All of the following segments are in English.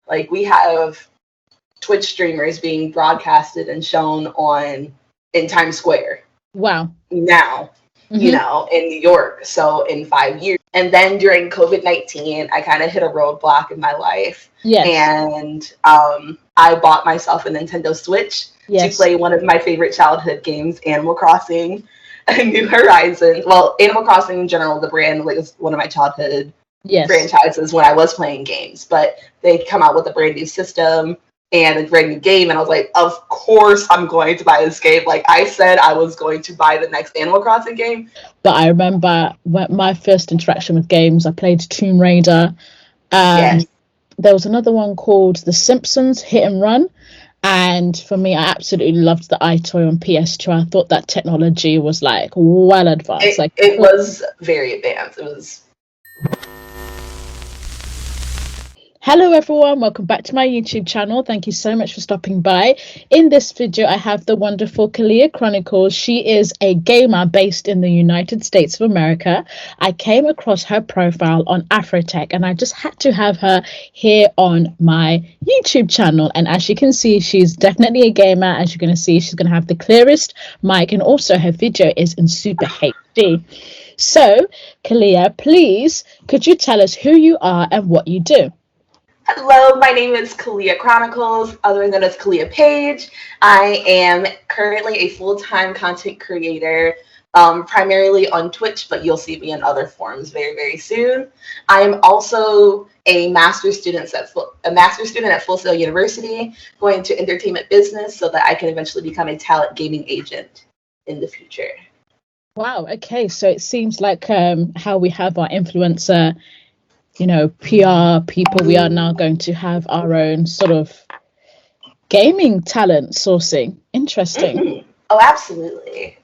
Like, we have Twitch streamers being broadcasted and shown in Times Square. Wow. Now, in New York. So in 5 years. And then during COVID-19, I kind of hit a roadblock in my life. Yes. And I bought myself a Nintendo Switch to play one of my favorite childhood games, Animal Crossing, New Horizons. Well, Animal Crossing in general, the brand, like, is one of my childhood franchises when I was playing games. But they come out with a brand new system and a brand new game, and I was like, of course I'm going to buy this game. Like, I said I was going to buy the next Animal Crossing game. But I remember my first interaction with games, I played Tomb Raider. There was another one called The Simpsons Hit and Run. And for me, I absolutely loved the iToy on PS2. I thought that technology was, like, well advanced. It was very advanced. It was... Hello everyone, welcome back to my YouTube channel. Thank you so much for stopping by. In this video, I have the wonderful Khalia Chronicles. She is a gamer based in the United States of America. I came across her profile on Afrotech and I just had to have her here on my YouTube channel. And as you can see, she's definitely a gamer. As you're going to see, she's going to have the clearest mic, and also her video is in Super HD. So, Khalia, please, could you tell us who you are and what you do? Hello, my name is Khalia Chronicles, otherwise known as Khalia Page. I am currently a full-time content creator, primarily on Twitch, but you'll see me in other forms very, very soon. I am also a master's student at Full Sail University, going to entertainment business so that I can eventually become a talent gaming agent in the future. Wow, okay, so it seems like how we have our influencer, PR people, we are now going to have our own sort of gaming talent sourcing. Interesting. Mm-hmm. Oh, absolutely.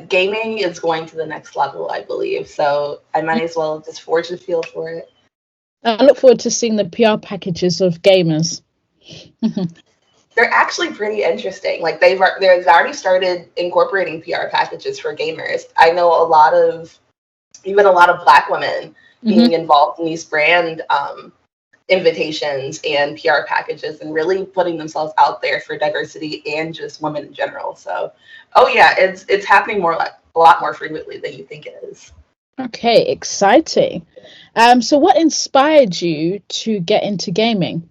Gaming is going to the next level, I believe. So I might as well just forge the field for it. I look forward to seeing the PR packages of gamers. They're actually pretty interesting. Like, they've already started incorporating PR packages for gamers. I know a lot of Black women being involved in these brand invitations and PR packages and really putting themselves out there for diversity and just women in general. So, oh yeah, it's happening a lot more frequently than you think it is. Okay, exciting. So what inspired you to get into gaming?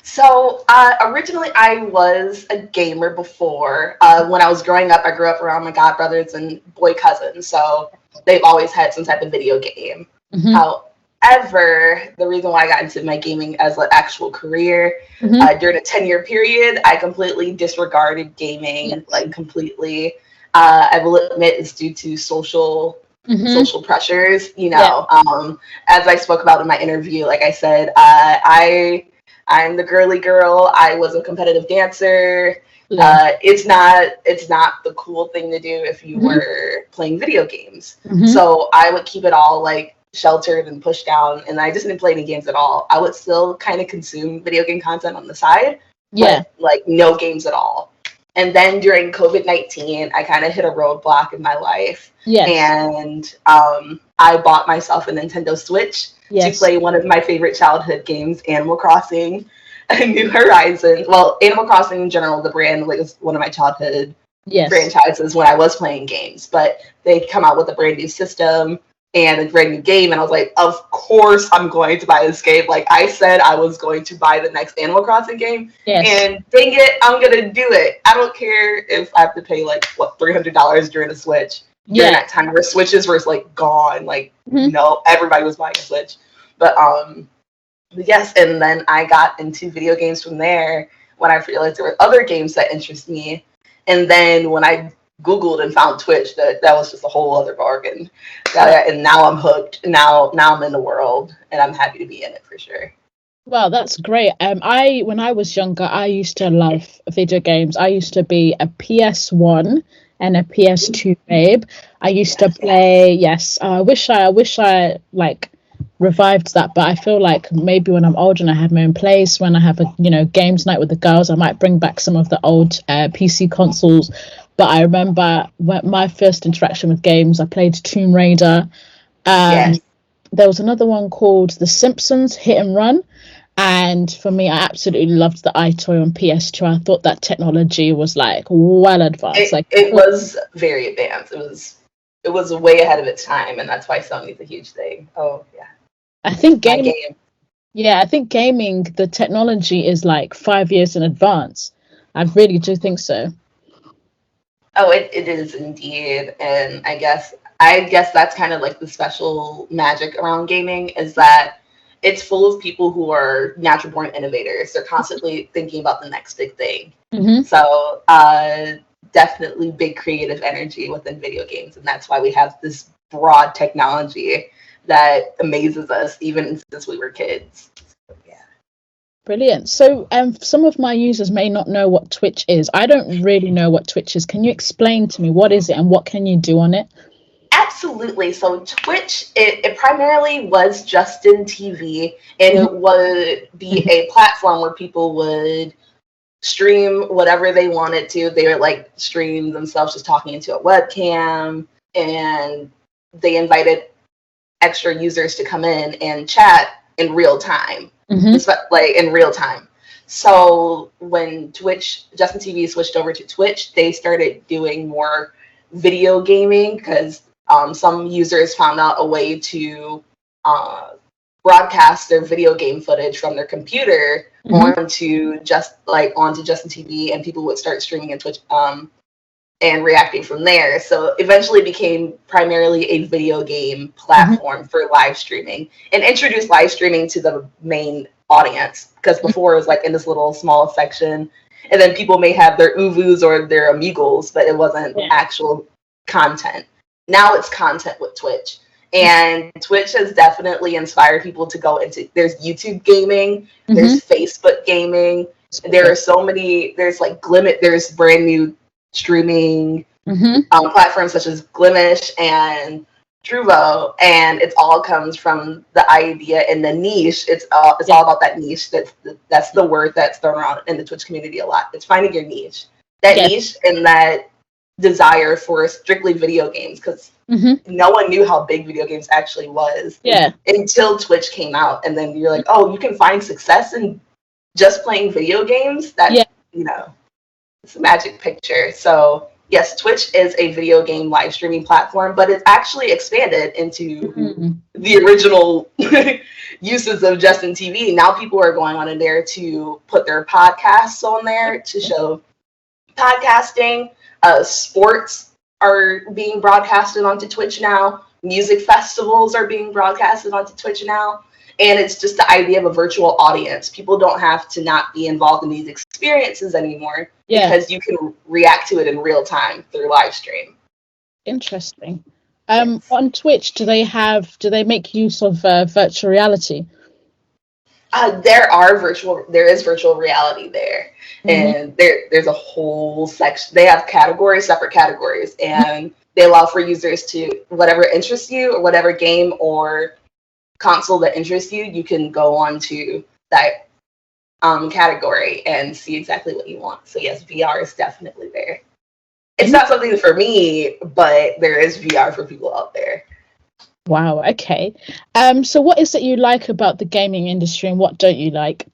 So originally I was a gamer before. When I was growing up, I grew up around my godbrothers and boy cousins. So they've always had some type of video game. However, the reason why I got into my gaming as an actual career, during a 10-year period, I completely disregarded gaming, like completely. I will admit it's due to social pressures, as I spoke about in my interview. Like I said, I'm the girly girl. I was a competitive dancer. It's not the cool thing to do if you were playing video games. So I would keep it all like sheltered and pushed down, and I just didn't play any games at all. I would still kind of consume video game content on the side, but like no games at all. And then during COVID-19, I kind of hit a roadblock in my life. And I bought myself a Nintendo Switch to play one of my favorite childhood games, Animal Crossing, New Horizons. Well, Animal Crossing in general, the brand, like, is one of my childhood franchises when I was playing games. But they come out with a brand new system and a brand new game, and I was like, of course I'm going to buy this game. Like, I said I was going to buy the next Animal Crossing game, and dang it, I'm gonna do it. I don't care if I have to pay like $300 during the Switch. During that time where Switches were like gone, like no, everybody was buying a Switch. But yes, and then I got into video games from there when I realized there were other games that interest me. And then when I Googled and found Twitch, that was just a whole other bargain. And now I'm hooked. Now I'm in the world, and I'm happy to be in it for sure. Well, that's great. When I was younger, I used to love video games. I used to be a PS1 and a PS2 babe. I used to play. I wish I like revived that, but I feel like maybe when I'm older and I have my own place, when I have a games night with the girls, I might bring back some of the old PC consoles. But I remember my first interaction with games, I played Tomb Raider. There was another one called The Simpsons Hit and Run. And for me, I absolutely loved the iToy on PS2. I thought that technology was like well advanced. Like It was very advanced. It was way ahead of its time, and that's why Sony's a huge thing. Oh yeah, I think my gaming, game. yeah, I think gaming, the technology is like 5 years in advance. I really do think so. Oh, it is indeed, and I guess that's kind of like the special magic around gaming is that it's full of people who are natural born innovators. They're constantly thinking about the next big thing. Hmm. So definitely big creative energy within video games, and that's why we have this broad technology that amazes us even since we were kids. Yeah. Brilliant. So, some of my users may not know what Twitch is. I don't really know what Twitch is. Can you explain to me what is it and what can you do on it? Absolutely. So Twitch, it primarily was Justin TV, and Mhm. it would be a platform where people would stream whatever they wanted to. They would like stream themselves just talking into a webcam, and they invited extra users to come in and chat in real time, Mhm. like in real time. So when Justin TV switched over to Twitch, they started doing more video gaming because some users found out a way to uh, broadcast their video game footage from their computer Mhm. onto Justin TV, and people would start streaming in Twitch and reacting from there. So eventually became primarily a video game Mhm. platform for live streaming and introduced live streaming to the main audience because before it was like in this little small section, and then people may have their Uvus or their Amigos, but it wasn't Yeah. actual content. Now it's content with Twitch. And Twitch has definitely inspired people to go into there's YouTube gaming, Mhm. there's Facebook gaming, there are so many, there's like Glimmet, there's brand new streaming Mhm. platforms such as Glimish and Truvo, and it all comes from the idea and the niche. It's Yeah. all about that niche. That's the word that's thrown around in the Twitch community a lot. It's finding your niche, that Yes. niche, and that desire for strictly video games because Mhm. no one knew how big video games actually was Yeah. until Twitch came out, and then you're like, oh, you can find success in just playing video games. Yeah. That's it's a magic picture. So yes, Twitch is a video game live streaming platform, but it's actually expanded into Mhm. the original uses of Justin TV. Now people are going on in there to put their podcasts on there to show podcasting. Sports are being broadcasted onto Twitch now. Music festivals are being broadcasted onto Twitch now. And it's just the idea of a virtual audience. People don't have to not be involved in these experiences anymore Yeah. because you can react to it in real time through live stream. Interesting. Yes. On Twitch, do they make use of virtual reality? There is virtual reality there, Mhm. and there's a whole section. They have categories, separate categories, and they allow for users to whatever interests you or whatever game or console that interests you. You can go on to that category and see exactly what you want. So yes, VR is definitely there. It's In- not something for me, but there is VR for people out there. Wow. Okay. So what is it you like about the gaming industry and what don't you like?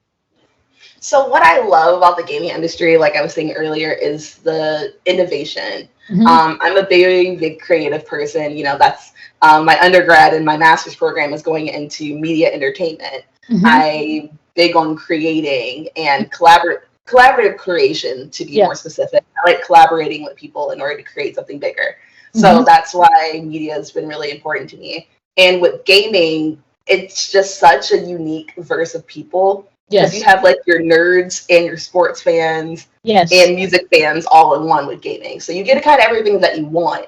So what I love about the gaming industry, like I was saying earlier, is the innovation. Mhm. I'm a very big creative person. That's my undergrad and my master's program is going into media entertainment. Mhm. I big on creating and collaborative creation to be Yeah. more specific. I like collaborating with people in order to create something bigger. So Mhm. that's why media has been really important to me. And with gaming, it's just such a unique verse of people because you Yes. have like your nerds and your sports fans Yes. and music fans all in one with gaming. So you get kind of everything that you want.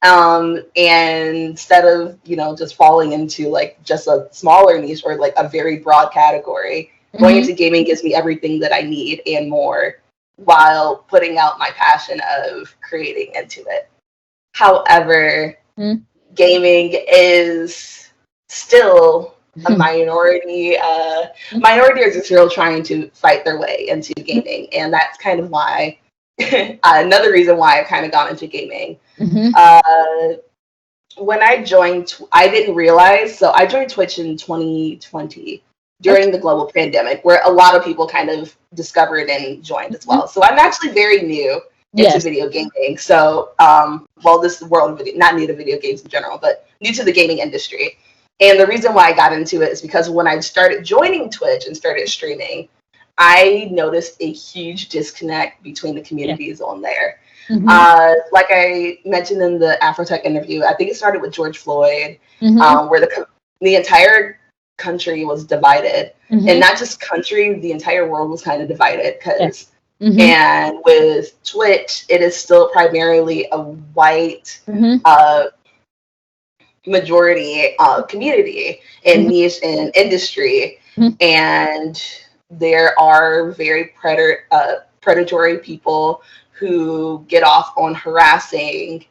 And instead of, just falling into like just a smaller niche or like a very broad category, going Mhm. into gaming gives me everything that I need and more while putting out my passion of creating into it. However, Mhm. gaming is still a minority. Minorities are still trying to fight their way into gaming, and that's kind of why another reason why I've kind of gone into gaming. Mhm. Uh, when I joined, I didn't realize. So I joined Twitch in 2020, during the global pandemic, where a lot of people kind of discovered and joined as well. So I'm actually very new into video gaming. So, this world of video, not new to video games in general, but new to the gaming industry. And the reason why I got into it is because when I started joining Twitch and started streaming, I noticed a huge disconnect between the communities on there. Like I mentioned in the Afrotech interview, I think it started with George Floyd, where the entire country was divided, and not just country, the entire world was kind of divided because and with Twitch, it is still primarily a white majority community and niche and industry, and there are very predatory people who get off on harassing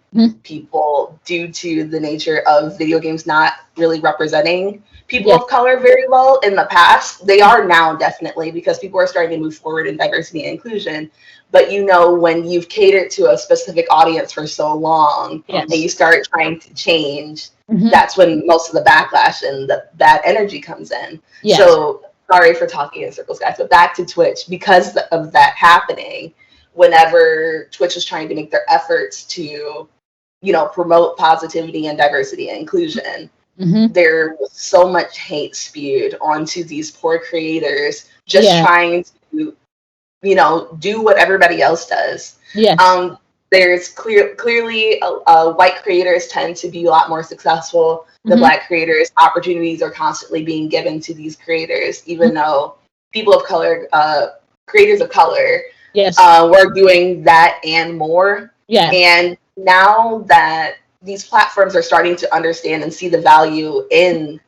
people due to the nature of video games not really representing people of color very well in the past. They are now, definitely, because people are starting to move forward in diversity and inclusion. But when you've catered to a specific audience for so long and you start trying to change, that's when most of the backlash and the bad energy comes in. So sorry for talking in circles, guys, but back to Twitch. Because of that happening, whenever Twitch is trying to make their efforts to, promote positivity and diversity and inclusion, there was so much hate spewed onto these poor creators just trying to, do what everybody else does. There's clearly white creators tend to be a lot more successful. The Black creators, opportunities are constantly being given to these creators, even though people of color, creators of color, were doing that and more. And now that these platforms are starting to understand and see the value in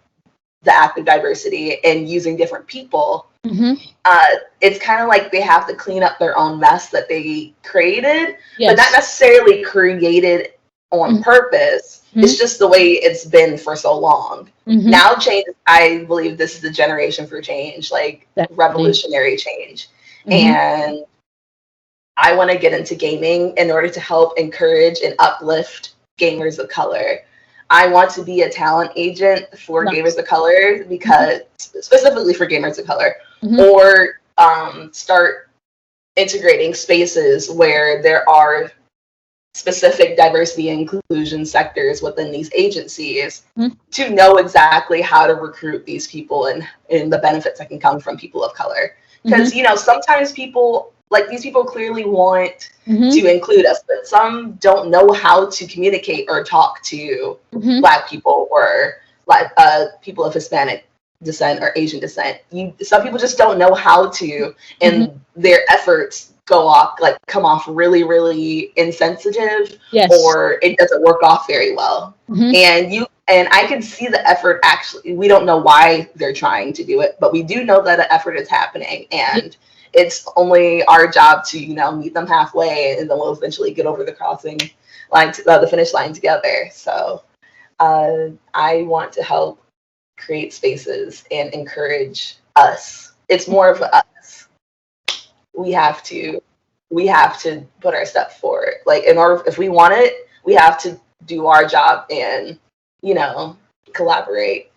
the act of diversity and using different people, it's kind of like they have to clean up their own mess that they created, but not necessarily created on purpose. It's just the way it's been for so long. Now change, I believe this is the generation for change, like revolutionary change. And I want to get into gaming in order to help encourage and uplift gamers of color. I want to be a talent agent for gamers of color, because specifically for gamers of color, or start integrating spaces where there are specific diversity and inclusion sectors within these agencies to know exactly how to recruit these people and the benefits that can come from people of color. Because, sometimes these people clearly want to include us, but some don't know how to communicate or talk to Black people or people of Hispanic descent or Asian descent. Some people just don't know how to, and their efforts come off really, really insensitive, or it doesn't work off very well. And I can see the effort. Actually, we don't know why they're trying to do it, but we do know that an effort is happening, and it's only our job to, meet them halfway, and then we'll eventually get over the crossing line, the finish line together. So I want to help create spaces and encourage us. It's more of us. We have to put our step forward. Like, in order, if we want it, we have to do our job and, collaborate,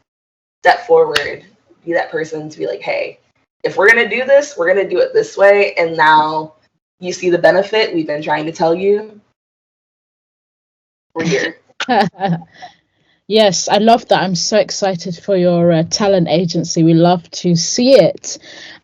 step forward, be that person to be like, hey, if we're going to do this, we're going to do it this way. And now you see the benefit we've been trying to tell you. We're here. Yes, I love that. I'm so excited for your talent agency. We love to see it.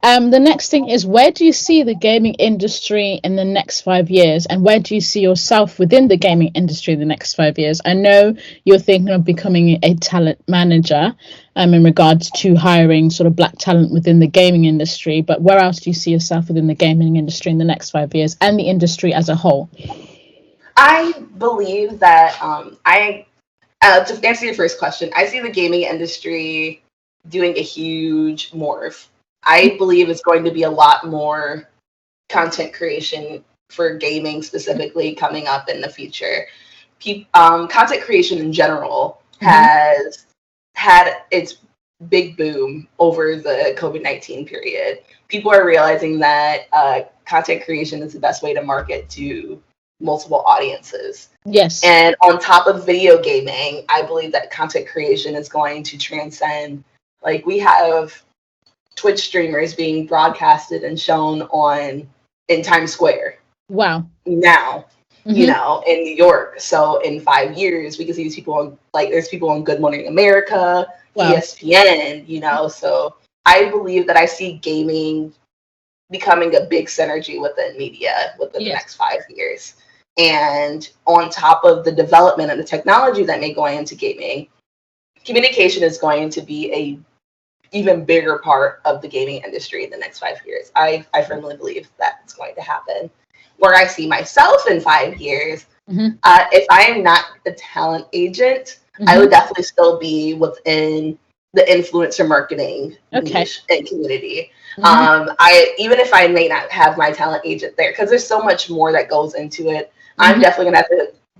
The next thing is, where do you see the gaming industry in the next 5 years? And where do you see yourself within the gaming industry in the next 5 years? I know you're thinking of becoming a talent manager in regards to hiring sort of Black talent within the gaming industry. But where else do you see yourself within the gaming industry in the next 5 years and the industry as a whole? I believe that to answer your first question, I see the gaming industry doing a huge morph. I believe it's going to be a lot more content creation for gaming specifically coming up in the future. Content creation in general has had its big boom over the COVID-19 period. People are realizing that content creation is the best way to market to multiple audiences. Yes. And on top of video gaming, I believe that content creation is going to transcend. Like, we have Twitch streamers being broadcasted and shown in Times Square. Wow. Now, you know, in New York. So in 5 years, we can see these people on, like, there's people on Good Morning America, Wow. ESPN, you know. So I believe that I see gaming becoming a big synergy within media within the next 5 years. And on top of the development and the technology that may go into gaming, communication is going to be a even bigger part of the gaming industry in the next 5 years. I firmly believe that's going to happen. Where I see myself in 5 years, if I am not a talent agent, I would definitely still be within the influencer marketing niche and community. I even if I may not have my talent agent there, because there's so much more that goes into it. I'm definitely gonna have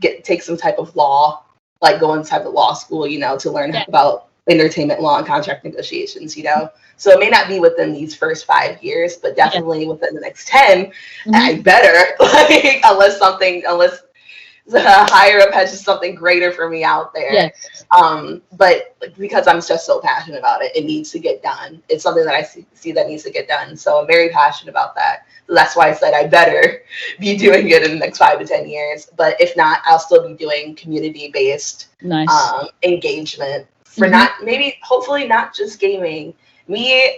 to take some type of law, like go into type of law school, you know, to learn about entertainment law and contract negotiations, you know. So it may not be within these first 5 years, but definitely within the next 10, I better, like, unless the higher up has just something greater for me out there. But like, because I'm just so passionate about it, it needs to get done. It's something that I see that needs to get done. So I'm very passionate about that. So that's why I said I better be doing it in the next 5 to 10 years. But if not, I'll still be doing community-based engagement for hopefully not just gaming. Me,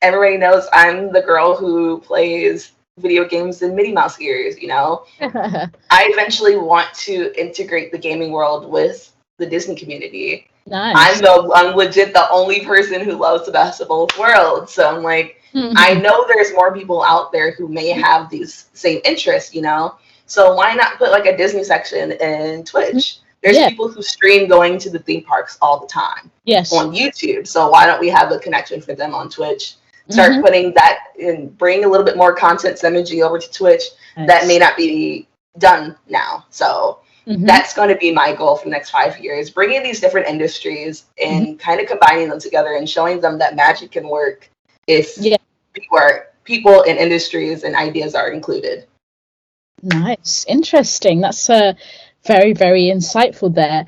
everybody knows I'm the girl who plays video games in Minnie Mouse ears, you know. I eventually want to integrate the gaming world with the Disney community. I'm legit the only person who loves the best of both worlds. So I'm like, I know there's more people out there who may have these same interests, you know. So why not put like a Disney section in Twitch? There's people who stream going to the theme parks all the time on YouTube. So why don't we have a connection for them on Twitch? Start putting that and bring a little bit more content synergy over to Twitch that may not be done now. So that's going to be my goal for the next 5 years, bringing these different industries and kind of combining them together and showing them that magic can work if people and industries and ideas are included. Nice. Interesting. That's very, very insightful there.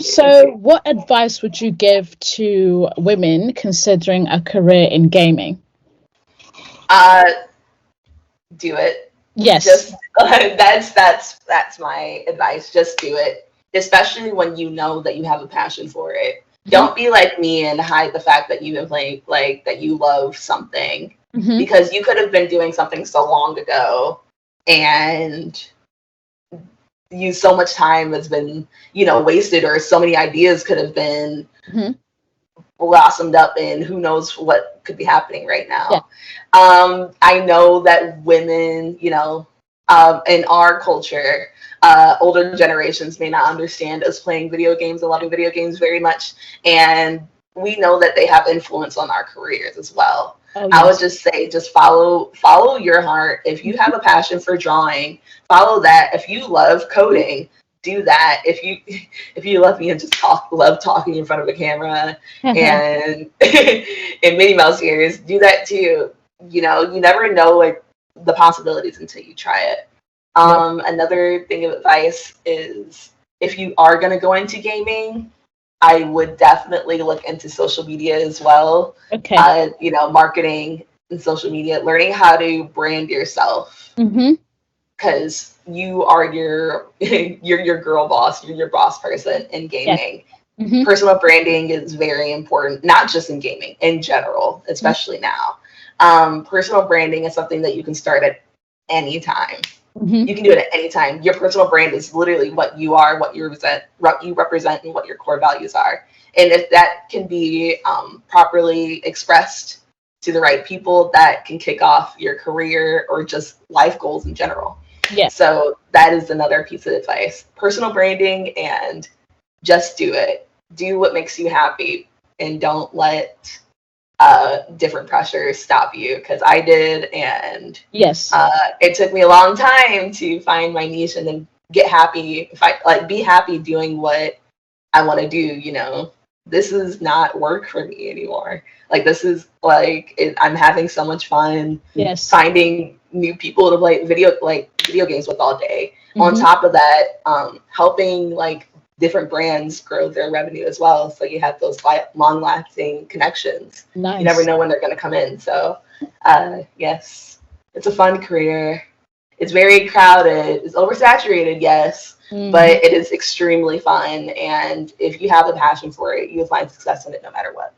So what advice would you give to women considering a career in gaming? Do it. Yes. Just that's my advice. Just do it, especially when you know that you have a passion for it. Don't be like me and hide the fact that you've been playing, like that you love something, because you could have been doing something so long ago and so much time has been, you know, wasted, or so many ideas could have been blossomed up in who knows what could be happening right now. I know that women, you know, in our culture, older generations may not understand us playing video games and loving video games very much, and we know that they have influence on our careers as well. I would just say, just follow your heart. If you have a passion for drawing, follow that. If you love coding, do that. If you love me and just love talking in front of a camera and in Minnie Mouse ears, do that too. You know, you never know like the possibilities until you try it. Another thing of advice is, if you are going to go into gaming, I would definitely look into social media as well. You know, marketing and social media, learning how to brand yourself. Because you are your girl boss, you're your boss person in gaming. Personal branding is very important, not just in gaming, in general, especially now. Personal branding is something that you can start at any time. You can do it at any time. Your personal brand is literally what you are, what you represent, and what your core values are. And if that can be properly expressed to the right people, that can kick off your career or just life goals in general. So that is another piece of advice. Personal branding, and just do it. Do what makes you happy, and don't let different pressures stop you, because I did, and it took me a long time to find my niche and then get happy. Be happy doing what I want to do. You know, this is not work for me anymore. Like, this is like I'm having so much fun. Finding new people to play video games with all day. On top of that, helping like different brands grow their revenue as well. So you have those long-lasting connections. Nice. You never know when they're going to come in. So yes, it's a fun career. It's very crowded. It's oversaturated, yes, but it is extremely fun. And if you have a passion for it, you'll find success in it no matter what.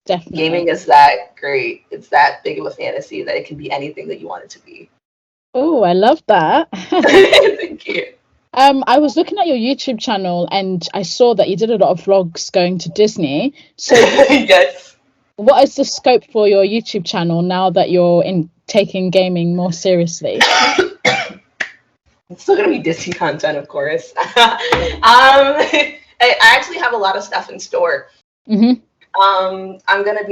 Definitely. Gaming is that great. It's that big of a fantasy that it can be anything that you want it to be. Oh, I love that. Thank you. I was looking at your YouTube channel and I saw that you did a lot of vlogs going to Disney. So yes. What is the scope for your YouTube channel now that you're taking gaming more seriously? It's still gonna be Disney content, of course. I actually have a lot of stuff in store. Mm-hmm. I'm gonna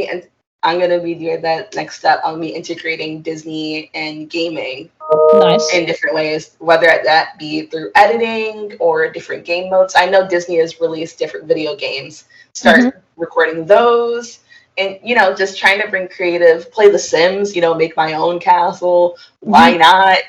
be doing that next step. I'll be integrating Disney and gaming. Nice. In different ways, whether that be through editing or different game modes. I know Disney has released different video games. Start recording those, and just trying to bring creative. Play The Sims. Make my own castle. Why not?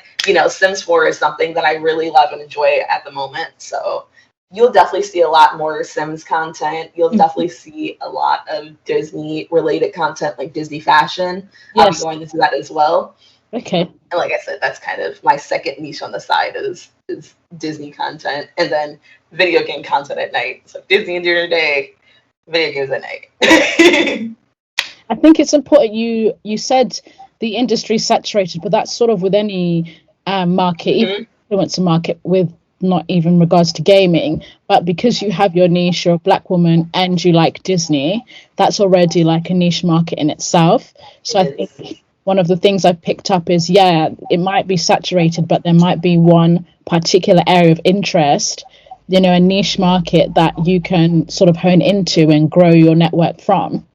Sims 4 is something that I really love and enjoy at the moment. So you'll definitely see a lot more Sims content. You'll definitely see a lot of Disney related content, like Disney fashion. Yes. I'll be going into that as well. Okay. And like I said, that's kind of my second niche on the side is Disney content, and then video game content at night. So Disney during the day, video games at night. I think it's important. You said the industry's saturated, but that's sort of with any market, even influencer market, with not even regards to gaming. But because you have your niche, you're a Black woman, and you like Disney, that's already like a niche market in itself. So I think one of the things I've picked up is, it might be saturated, but there might be one particular area of interest, a niche market that you can sort of hone into and grow your network from.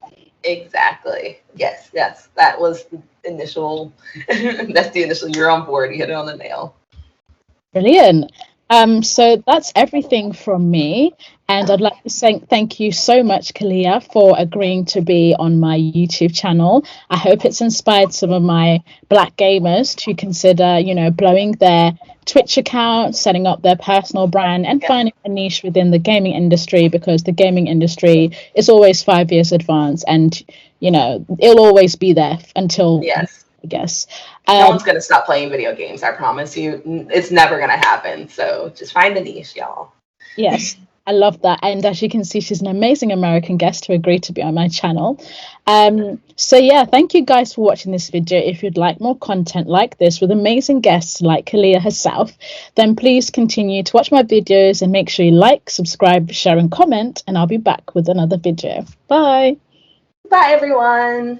Exactly. Yes. That was the initial, that's the initial, you're on board, you hit it on the nail. Brilliant. So that's everything from me. And I'd like to say thank you so much, Khalia, for agreeing to be on my YouTube channel. I hope it's inspired some of my Black gamers to consider, blowing their Twitch account, setting up their personal brand, and finding a niche within the gaming industry, because the gaming industry is always 5 years advanced, and, it'll always be there until... Yes. I guess. No one's going to stop playing video games, I promise you. It's never going to happen. So just find a niche, y'all. Yes, I love that. And as you can see, she's an amazing American guest who agreed to be on my channel. So thank you guys for watching this video. If you'd like more content like this with amazing guests like Khalia herself, then please continue to watch my videos and make sure you like, subscribe, share and comment. And I'll be back with another video. Bye. Bye, everyone.